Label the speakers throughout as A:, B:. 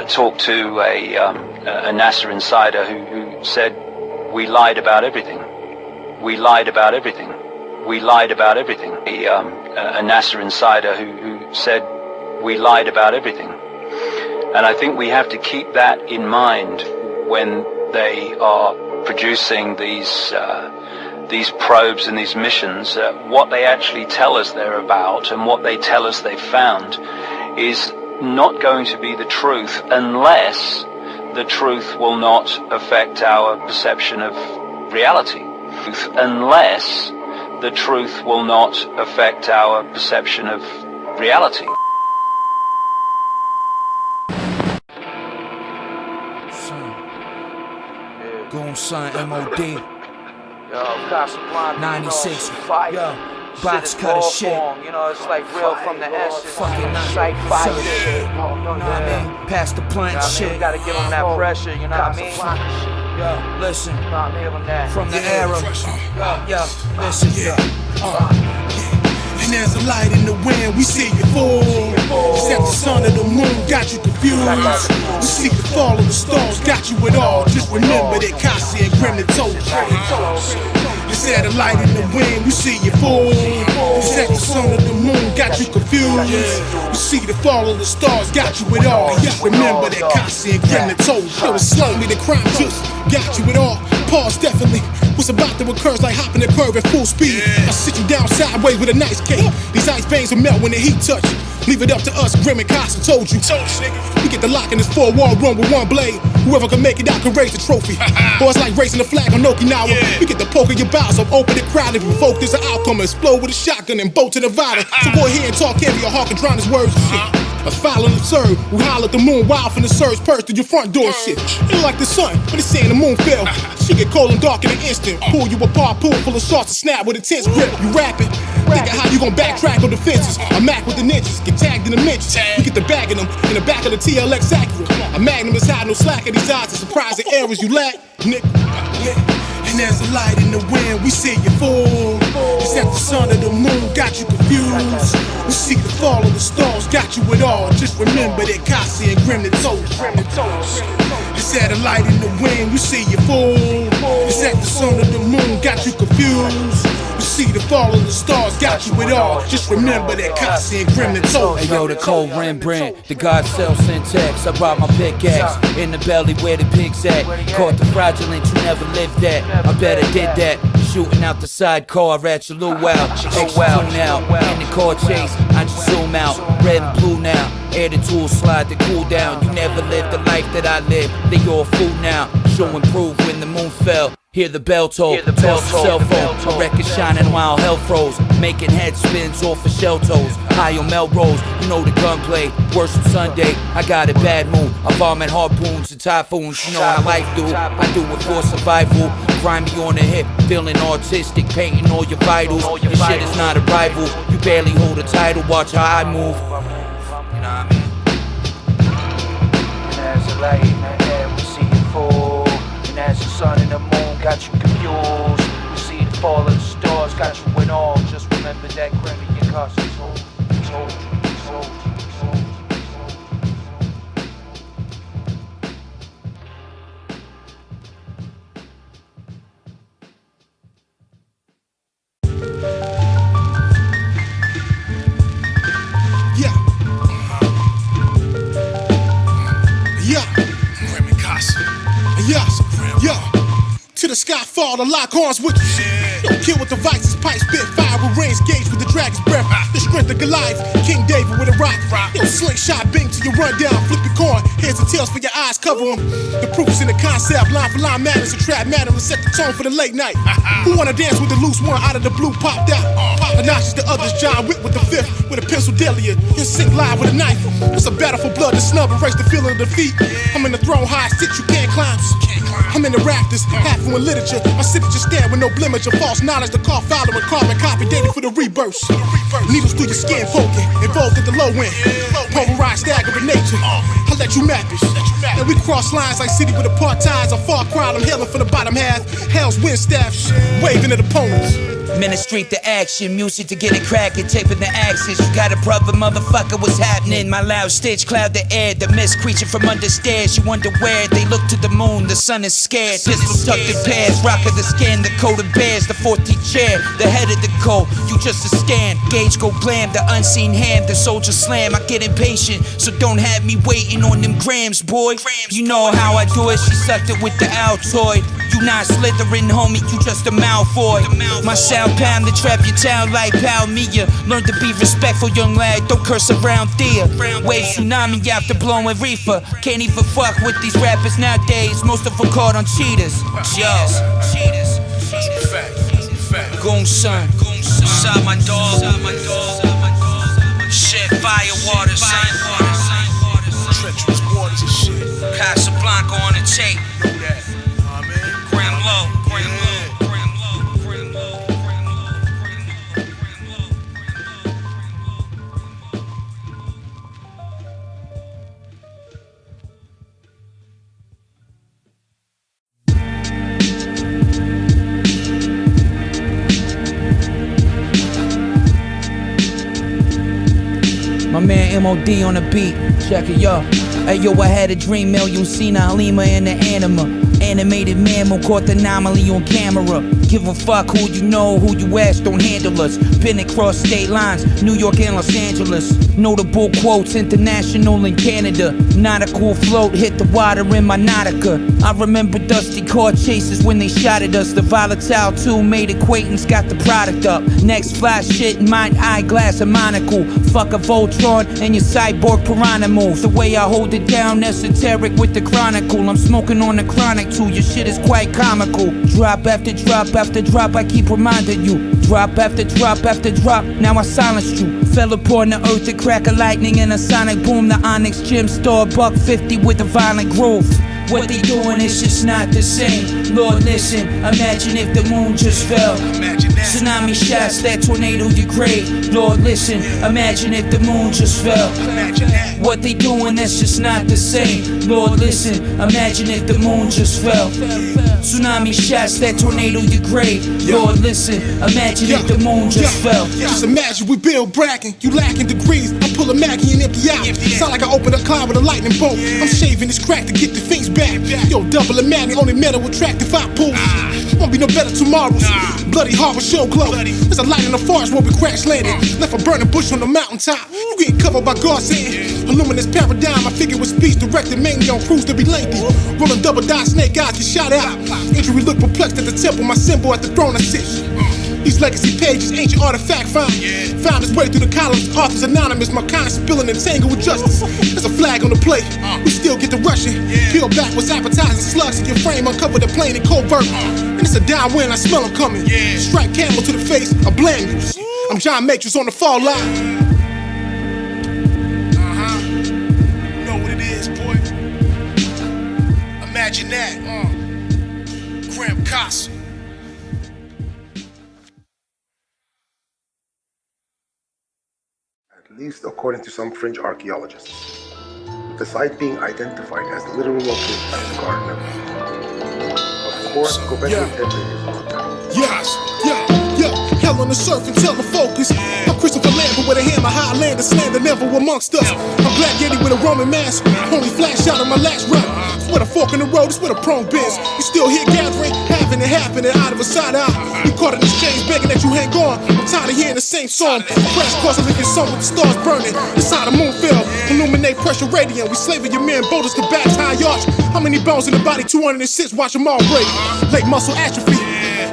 A: Talked to a NASA insider who said, we lied about everything. We lied about everything. We lied about everything. A NASA insider who said, we lied about everything. And I think we have to keep that in mind when they are producing these probes and these missions. What they actually tell us they're about and what they tell us they've found is not going to be the truth unless the truth will not affect our perception of reality. Unless the truth will not affect our perception of reality.
B: Goomson, M.O.D.
C: Casablanca,
B: 96,
C: fire.
B: yo, box cutter shit.
C: You know, it's like real from the essence.
B: Fucking
C: it's like fire shit.
B: You know what I mean? Past the plant shit.
C: You gotta give them that pressure, you know what I mean?
B: Yo, listen,
C: Give them that.
B: from the era. Yo, listen,
D: And there's a light in the wind, we see you fall. Except the sun and the moon got you confused. We see the fall of the stars, got you at all. Just remember that Kasi and Gremlin told you. You said a light in the wind, we see you fall. Except the sun and the moon got you confused. We see the fall of the stars, got you at all. Just remember that Kasi and Gremlin told you. It was slowly the crime just got you at all. Pause definitely. What's about to occur is like hopping a curve at full speed. I sit you down sideways with a nice cake. These ice veins will melt when the heat touch. Leave it up to us, Grim and Casa told you. We get the lock in this four-wall room with one blade. Whoever can make it out can raise the trophy. Or it's like raising the flag on Okinawa. We get the poke of your bowels up, open the crowd. If you vote, there's an outcome. Explode with a shotgun and bolt to Nevada. So go ahead and talk heavy or heart can drown his words. A foul and absurd, we holler at the moon wild from the surge, purse to your front door shit. Ain't like the sun, but it's saying the moon fell. She get cold and dark in an instant. Pull you apart, pool full of shots to snap with a tense grip. You rapping, thinking how you gon' backtrack on defenses. A Mac with the ninjas, get tagged in the mentions. We get the bag of them in the back of the TLX Acura. A Magnum is hiding no slack in these odds and surprising errors you lack, nigga. And there's a light in the wind, we see you fall. Except the sun and the moon got you confused. We see the fall of the stars, got you at all. Just remember that Kasi and Gremlin told you. It's at a light in the wind, we see you fall. Except the sun and the moon got you confused. We see the fall of the stars, got you at all. Just remember that Kasi and Gremlin told you.
B: Hey yo, the cold Rembrandt, the God cell syntax. I brought my pickaxe in the belly where the pigs at. Caught the fraudulent, you never lived that. I bet I did that. Shooting out the sidecar at your luau. X-tune out in the car chase. I just zoom out, red and blue now. Air the tools slide to cool down. You never lived the life that I lived. They all fool now. Show and prove when the moon fell. Hear the bell toll, toss the cell phone. A record shining while hell froze. Making head spins off of shell toes. High on Melrose, you know the gunplay. Worship Sunday, I got a bad mood. I vomit harpoons and typhoons. You know how life do, I do it for survival. Grimy on the hip, feeling artistic. Painting all your vitals. Your shit is not a rival. You barely hold a title, watch how I move. You know what I mean?
C: And there's a light in the air, we see it fall. And as the sun and the moon got you confused. We see the fall of the stars, got you in all. Just remember that Grammy and Casa told you.
D: To the sky fall, to lock horns with you. Don't kill with devices, pipe spit, fire with range gauge with the dragon's breath. The strength of Goliath, King David with a rock. Yo, slingshot bing till you run down, flip your coin. Heads and tails for your eyes, cover them. The proof is in the concept, line for line madness, a trap matter, and set the tone for the late night. Who wanna dance with the loose one out of the blue popped out? The notches, the others, John Wick with the fifth, with a pencil delia. You sink live with a knife. It's a battle for blood, the snub, erase the feeling of defeat. I'm in the throne high, sit you can't climb. I'm in the rafters, half in literature. My signature stand with no blemish or false knowledge. The car following carbon copy, dated for the rebirth. Needles through your skin poking, involved at the low end. Polarized staggering nature. I let you map it. And we cross lines like city with apartheid. A far cry, I'm hailing for the bottom half. Hell's wind staff, waving at opponents.
B: Ministry to action, music to get it cracking, taping the axis. You got a brother, motherfucker, what's happening? My loud stitch cloud the air, the mist creature from under stairs. You wonder where they look to the moon, the sun is scared. Pistols tucked in pairs, rock of the skin, the coat of bears, the 14th chair, the head of the code. You just a scan, gauge go blam, the unseen hand, the soldier slam. I get impatient, so don't have me waiting on them grams, boy. You know how I do it, she sucked it with the Altoid. You not slithering, homie, you just a Malfoy. My sound pound to trap your town like Palmia. Learn to be respectful, young lad, don't curse around there. Wave tsunami after blowing reefer. Can't even fuck with these rappers nowadays, most of them caught on cheaters. Cheaters. Goomson, inside my dog. Shit, fire water, son.
D: Treacherous waters and shit.
B: Casablanca on the tape.
D: Know that.
B: Grim low. My man M.O.D on the beat, check it, yo. Hey yo, I had a dream, million seen Halima and the anima. Animated mammal caught the anomaly on camera. Give a fuck who you know, who you ask, don't handle us. Been across state lines, New York and Los Angeles. Notable quotes, international in Canada. Nautical float, hit the water in my Nautica. I remember dusty car chases when they shot at us. The volatile 2 made acquaintance, got the product up. Next fly shit, mind eyeglass and monocle. Fuck a Voltron and your cyborg piranha move. The way I hold it down, esoteric with the chronicle. I'm smoking on the chronic too, your shit is quite comical. Drop after drop after drop, I keep reminding you. Drop after drop after drop, now I silenced you. Fell upon the earth, a crack of lightning and a sonic boom. The Onyx Gym Store, $150 with a violent groove. What they doing is just not the same. Lord, listen, imagine if the moon just fell. Tsunami shots, that tornado you crave. Lord, listen, imagine if the moon just fell. What they doing, that's just not the same. Lord, listen, imagine if the moon just fell. Tsunami shots, that tornado you crave. Lord, listen, imagine if the moon just fell.
D: Just imagine we build bragging, you lacking degrees. I pull a Mackie and empty out. Sound like I open a cloud with a lightning bolt. I'm shaving this crack to get the things back. Yo, double a Maggie, only metal attractive I pull. Won't be no better tomorrows. Bloody heart will show glow. There's a light in the forest where we crash landed. Left a burning bush on the mountaintop. You getting covered by God's hand. A luminous paradigm, I figured with speech directed mainly on crews to be lengthy. Rolling double dot, snake eyes get shot out. Injury look perplexed at the temple, my symbol at the throne I sit. These legacy pages, ancient artifact found. Found its way through the columns, authors anonymous, my kind spilling and tangled with justice. There's a flag on the plate, we still get the rushing. Peel back what's appetizing, slugs in your frame, uncover the plane in covert. And it's a downwind, I smell them coming. Strike camel to the face, I blame you. I'm John Matrix on the fall line. Know what it is, boy. Imagine that, Graham Casa.
E: At least according to some fringe archaeologists, with the site being identified as the literal location of the Garden of Eden. Of course, Gobeklitepe is not that. Hell on the surf and tell the focus. I'm Christopher Lambert with a hammer, Highlander, slander never amongst us. I'm Black Yeti with a Roman mask, only flash out of my last run. It's with a fork in the road, it's with a prone biz. You still here gathering, having it happening out of a side eye. You caught in exchange begging that you hang on. I'm tired of hearing the same song. Crash course, I live your song with the stars burning. It's how the moon fell, illuminate pressure radiant. We slaving your men, boulders to backs, high arch. How many bones in the body? 206, watch them all break. Late muscle atrophy.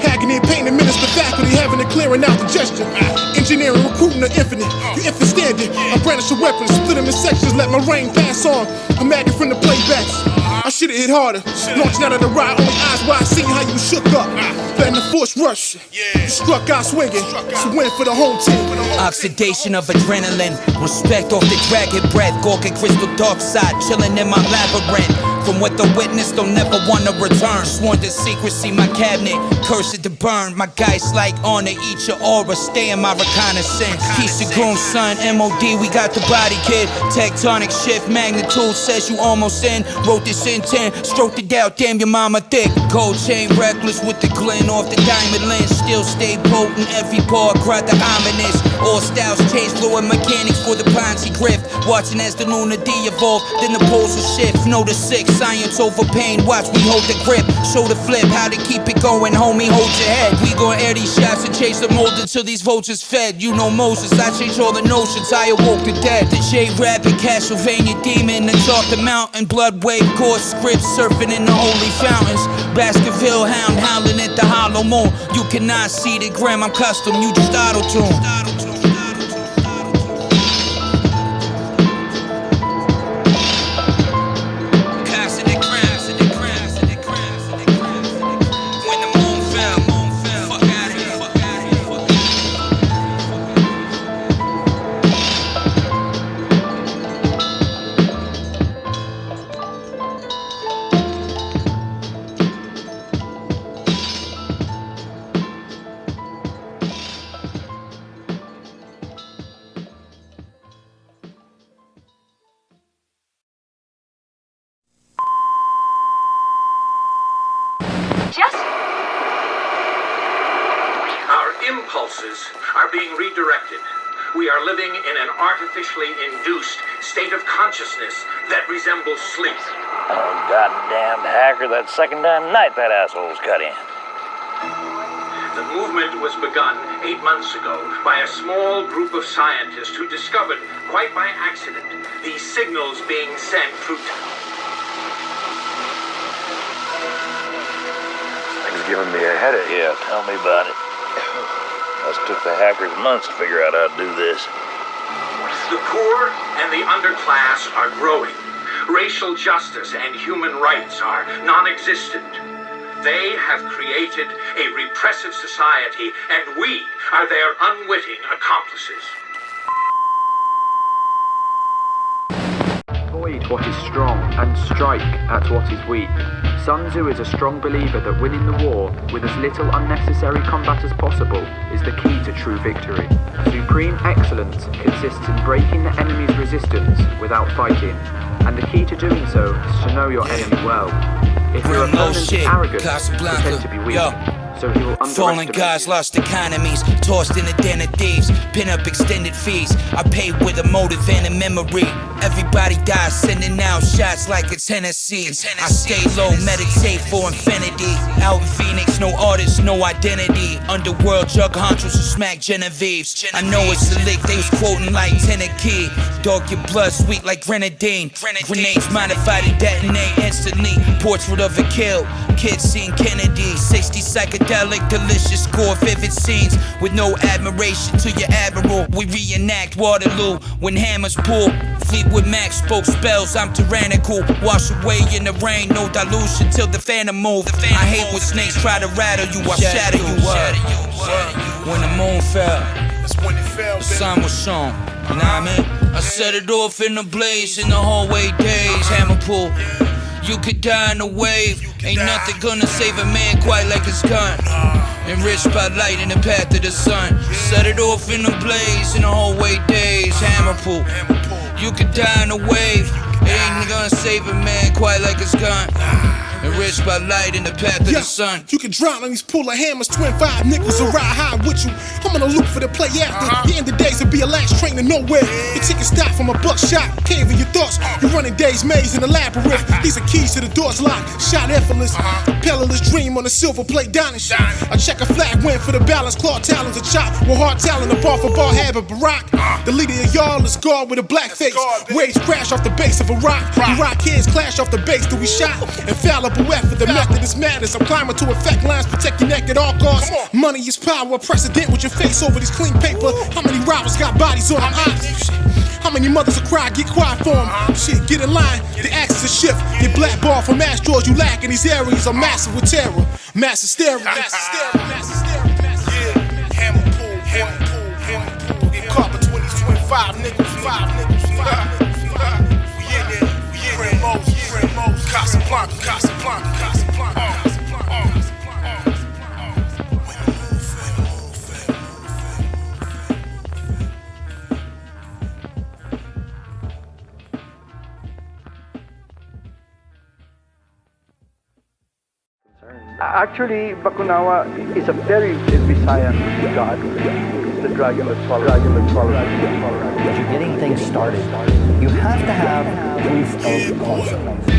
E: Agony and pain, administer faculty, having it clearing out the gesture. Engineering, recruiting the infinite. You infant standing. I brandish a weapon, split them in sections, let my rain pass on. I'm acting from the playbacks. I should've hit harder. Launching out of the ride, only eyes wide, seeing how you shook up. Letting the force rush. You struck out swinging. It's a win for the home team.
B: Oxidation of adrenaline. Respect off the dragon breath. Gorgon crystal dark side. Chilling in my labyrinth. From what the witness don't never wanna return. Sworn to secrecy, my cabinet, cursed to burn. My guys like honor, eat your aura, stay in my reconnaissance. Piece of Goomson, M.O.D, we got the body kid. Tectonic shift, magnitude says you almost in. Wrote this in 10, stroked it out, damn your mama thick. Gold chain reckless with the glint off the diamond lens. Still stay potent, every bar cried the ominous. All styles change, fluid mechanics for the Ponzi grift. Watching as the lunar D evolve, then the poles will shift. Know the six, science over pain, watch we hold the grip. Show the flip, how to keep it going, homie, hold your head. We gon' air these shots and chase the mold until these vultures fed. You know Moses, I change all the notions, I awoke the dead. The J-Rabbit, Castlevania demon, and talk the mountain. Blood wave, core scripts, surfing in the holy fountains. Baskerville hound howling at the hollow moon. You cannot see the gram, I'm custom, you just auto-tune.
F: Impulses are being redirected. We are living in an artificially induced state of consciousness that resembles sleep.
G: Oh, goddamn hacker, that second damn night that asshole's cut in.
F: The movement was begun 8 months ago by a small group of scientists who discovered, quite by accident, these signals being sent through
G: Things giving me a headache. Yeah, tell me about it. Us took the hackers months to figure out how to do this.
F: The poor and the underclass are growing. Racial justice and human rights are non-existent. They have created a repressive society, and we are their unwitting accomplices.
H: Avoid what is strong and strike at what is weak. Sun Tzu is a strong believer that winning the war with as little unnecessary combat as possible is the key to true victory. Supreme excellence consists in breaking the enemy's resistance without fighting, and the key to doing so is to know your enemy well. If your opponent is arrogant, pretend to be weak. So he will
B: fallen gods lost economies, tossed in a den of thieves, pin up extended fees. I pay with a motive and a memory. Everybody dies, sending out shots like it's Hennessy. I stay low, meditate for infinity. Out in Phoenix, no artist, no identity. Underworld jug honchos who smack Genevieves. I know it's a lick, they was quoting like Tennessee. Dog, your blood sweet like grenadine. Grenades modified to detonate instantly. Portrait of a kill, kids seen Kennedy. 60 psychedelic, delicious score, vivid scenes with no admiration to your admiral. We reenact Waterloo when hammers pull. Fleetwood Mac spoke spells, I'm tyrannical. Wash away in the rain, no dilution till the phantom move. I hate when snakes try to rattle you, I shatter you up. When the moon fell, the sun was shown. You know what I mean? I set it off in a blaze in the hallway days. Hammer pull, you could die in a wave. Ain't nothing gonna save a man quite like his gun. Enriched by light in the path of the sun. Set it off in a blaze in the hallway days. Hammer pull, you could die in a wave. It ain't gonna save a man quite like his gun. Enriched by light in the path of the sun.
E: You can drown on these puller hammers, twin 5 nickels or ride high with you. I'm on a loop for the play after. The end of days will be a last train to nowhere. Your ticket stop from a buckshot, caving your thoughts. You're running days maze in the labyrinth. These are keys to the doors locked, shot effortless. Propellerless dream on a silver plate dining shot. I check a flag win for the balance, claw talons a chop. With hard talent, a bar for bar habit, Barack. The leader of y'all is guard with a black face. Waves crash off the base of a rock. Iraq kids clash off the base till we shot. Infallible effort, the method is madness. I'm climbing to effect lines, protect your neck at all costs. Money is power, precedent with your face over this clean paper. How many robbers got bodies on them? How many mothers will cry, get quiet for them? Shit, get in line, the axis is shift. Get blackballed from Astros, you lack in these areas are massive with terror. Mass hysteria. Hammer pull, get caught between these 25 nickels, 5 nickels. We in there, Most, Casa
I: Actually, Bakunawa is a very Visayan god. It's the dragon that follows.
J: If you're getting things started, you have to have proof of concept.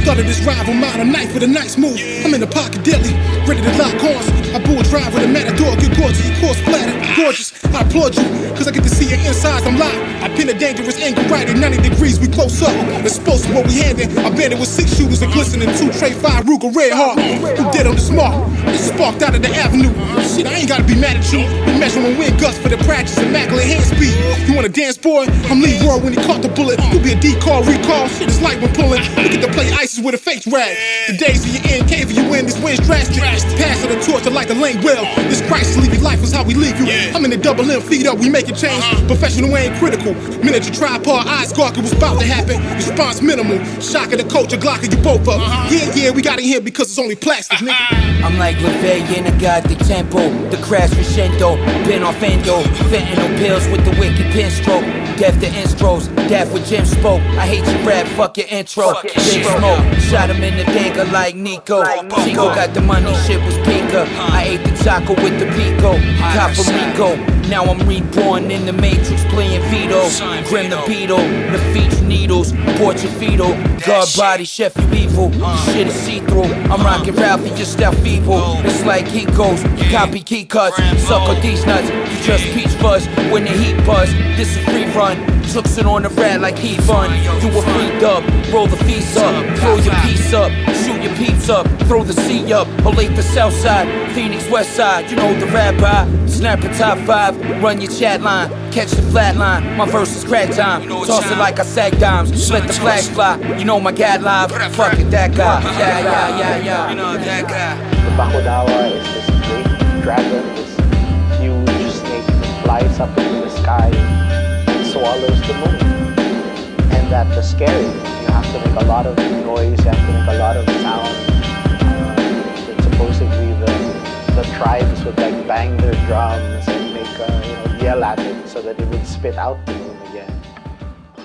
E: Started this rival mine, a knife with a nice move. I'm in the pocket daily, ready to lock horns. I bull drive with a matador, get gorgeous, your course flatter, gorgeous. I applaud you, cause I get to see your insides, I'm live. I pin a dangerous angle right at 90 degrees, we close up. Exposed to what we handing. I banded with 6 shooters and glistening 2 tray 5 Ruger Red Heart. Who dead on the smart? It's sparked out of the avenue. Shit, I ain't gotta be mad at you. We measuring wind gusts for the practice, immaculate hand speed. You want to dance, boy? I'm Leroy when he caught the bullet. You be a decoy, recall. Shit is light when pulling. We get to play ISIS with a face rag. The days of your end, cave you in, this wind's drastic. Pass of the torch to like a lane well. This crisis leave your life is how we leave you. I'm in the double M, feet up, we make it change. Professional ain't critical. Miniature tripod, eyes gawking, what's about to happen. Response minimal. Shock of the coach, a Glock of you both up. Yeah, we got in here because it's only plastic, nigga.
B: I'm like LeVay in a godly tempo. The crash crescendo, been off endo. Fentanyl pills with the wicked pen stroke. Death to intros, death with Jim spoke. I hate your rap, fuck your intro. Big smoke, shot him in the dagger like Nico. Chico got the money, shit was Pika. I ate the taco with the pico. Cop from Rico. Now I'm reborn in the Matrix playing Vito. Grim the Beetle, the feet needles. Portrait fetal, guard body, chef you evil. Shit is see-through. I'm rocking Ralphie, just step feeble. It's like heat goes, copy key cuts. Suck on these nuts, you just peach fuzz. When the heat buzz, this is free run. Trooks it on the rat like he fun. You a free dub, roll the fees up. Throw your piece up, shoot your peeps up. Throw the C up, Olate the south side. Phoenix west side, you know the rabbi. Snap a top 5, run your chat line. Catch the flat line, my verse is crack time. Toss it like I sack dimes, let the flash fly. You know my gad live, fuck it, that guy. Yeah, you know that guy.
K: The Bakunawa is this great dragon, this huge snake that flies up into the sky and swallows the moon. And that the scary, you have to make a lot of noise, you have to make a lot of sound. That supposedly the tribes would like bang their drums and make yell at it so that it would spit out the moon again.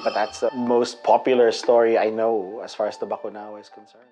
K: But that's the most popular story I know as far as the Bakunawa is concerned.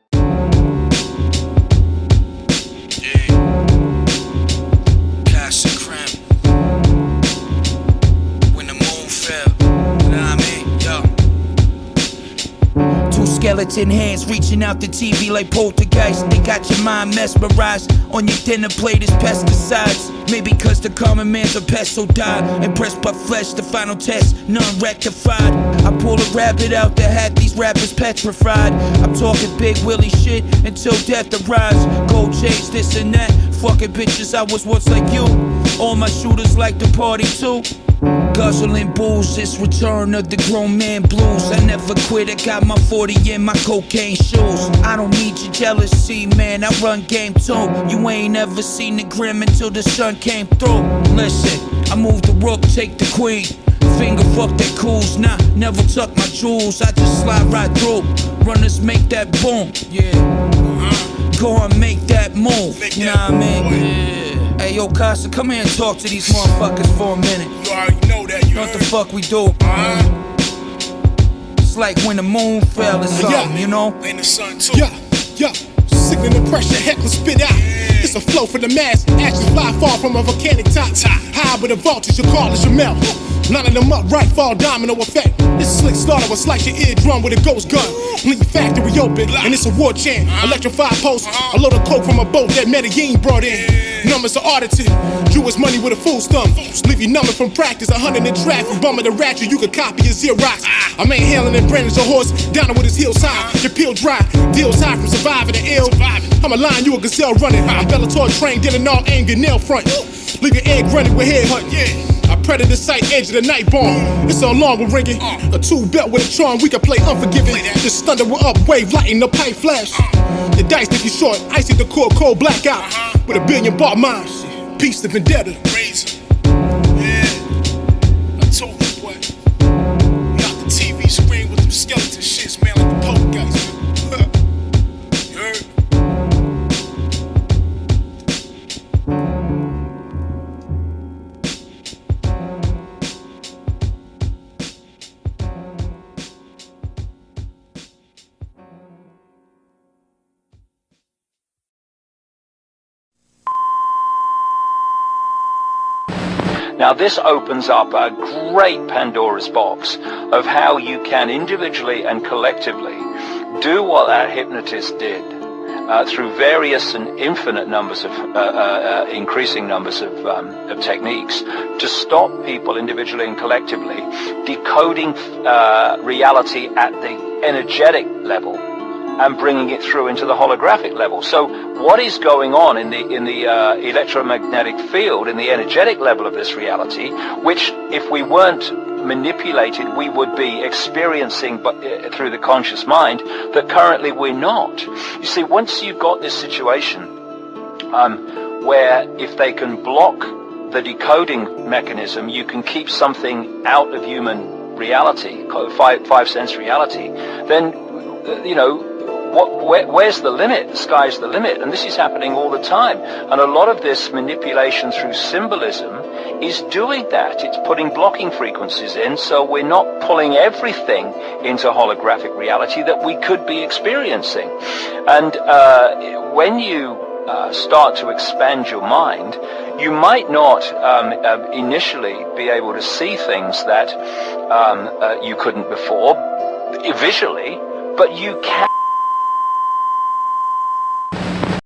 B: Skeleton hands reaching out the TV like poltergeist. They got your mind mesmerized. On your dinner plate is pesticides. Maybe cause the common man's a pest, so die. Impressed by flesh, the final test, none rectified. I pull a rabbit out the hat, these rappers petrified. I'm talking big willy shit until death arrives. Gold chains, this and that. Fucking bitches, I was once like you. All my shooters like to party too. Guzzling booze, this return of the grown man blues. I never quit, I got my 40 in my cocaine shoes. I don't need your jealousy, man, I run game too. You ain't ever seen the grim until the sun came through. Listen, I move the rook, take the queen. Finger fuck that cools, nah, never tuck my jewels. I just slide right through, runners make that boom, yeah. Go and make that move, you know what I mean? Yeah. Hey, yo, Casa, come here and talk to these motherfuckers for a minute.
E: You already know that, you
B: what the fuck we do? It's like when the moon fell or something, you know?
E: And the sun too. Yeah. Sickening the pressure, heckler spit out. It's a flow for the mass. Actions fly far from a volcanic top. High with a voltage, your call is your melt. Lining them up right, fall domino effect. This slick slaughter will slice your eardrum with a ghost gun. Leave your factory open, and it's a war chant. Electrified post, a load of coke from a boat that Medellin brought in. Numbers are audited, Jewish money with a full stump. Leave you numbing from practice, 100 in traffic. Bumming the ratchet, you could copy his Xerox. A man hailing and brandishing a horse, down with his heels high. Your peel dry, deals high from surviving the ill. I'm a lion, you a gazelle running. I'm Bellator trained, dealing all anger, nail front. Leave your egg running with head hunt, A predator sight, edge of the night bomb. It's so long, we're ringing. A 2-belt with a charm, we can play Unforgiven. This thunder will up, wave, lighting the pipe flash. The dice if you short, icy the core, cold blackout. With a billion-bar mind, peace to vendetta. Razor. Yeah, I told you what. We got the TV screen with them skeleton shits, man, like the poltergeist. You heard?
A: Now this opens up a great Pandora's box of how you can individually and collectively do what that hypnotist did through various and infinite numbers of, increasing numbers of techniques to stop people individually and collectively decoding reality at the energetic level and bringing it through into the holographic level. So what is going on in the electromagnetic field, in the energetic level of this reality, which if we weren't manipulated, we would be experiencing through the conscious mind, that currently we're not. You see, once you've got this situation where if they can block the decoding mechanism, you can keep something out of human reality, five sense reality, then, you know, where's the limit? The sky's the limit. And this is happening all the time. And a lot of this manipulation through symbolism is doing that. It's putting blocking frequencies in, so we're not pulling everything into holographic reality that we could be experiencing. And when you start to expand your mind, you might not initially be able to see things that you couldn't before, visually, but you can